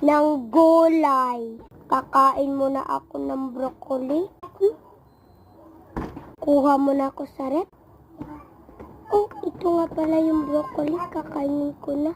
ng gulay. Kakain muna ako ng broccoli. Kuha muna ako sa rep. Oh, ito nga pala yung broccoli. Kakainin ko na.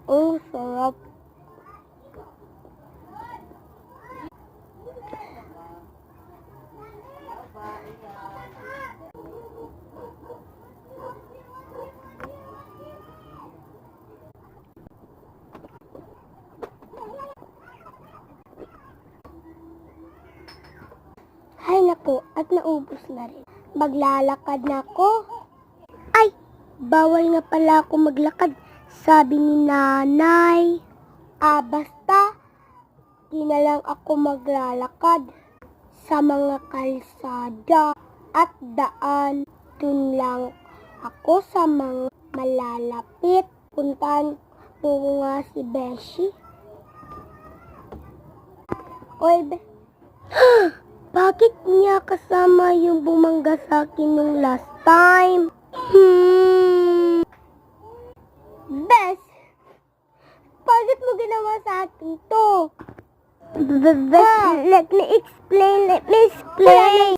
Oh, sarap. Hay naku, at naubos na rin. Maglalakad na ako. Ay, bawal nga pala ako maglakad. Sabi ni nanay. Basta, di na lang ako maglalakad sa mga kalsada at daan. Dun lang ako sa mga malalapit. Puntahan ko nga si Beshi. Oy, bakit niya kasama yung bumangga sa akin nung last time? Bes, bakit mo ginawa sa akin to? Let me explain. Explain.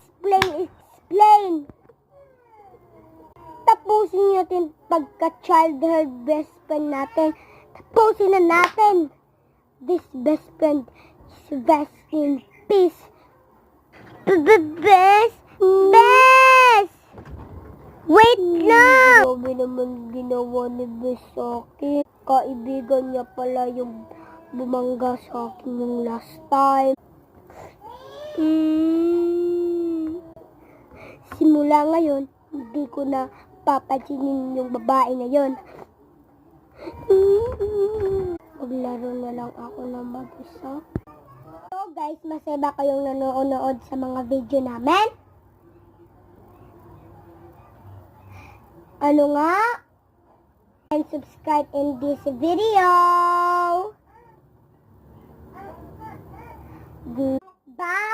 Tapusin natin pagka-childhood best friend natin. Tapusin na natin. This best friend is best in peace. Best! Wait lang! Grabe naman ginawa ni Bes sa akin. Kaibigan niya pala yung bumangga sa akin yung last time. Simula ngayon, hindi ko na papansinin yung babae na yon. Maglaro na lang ako ng mag-isa. So guys, masaya ba kayong nanonood sa mga video namin? Ano nga? And subscribe in this video. Bye!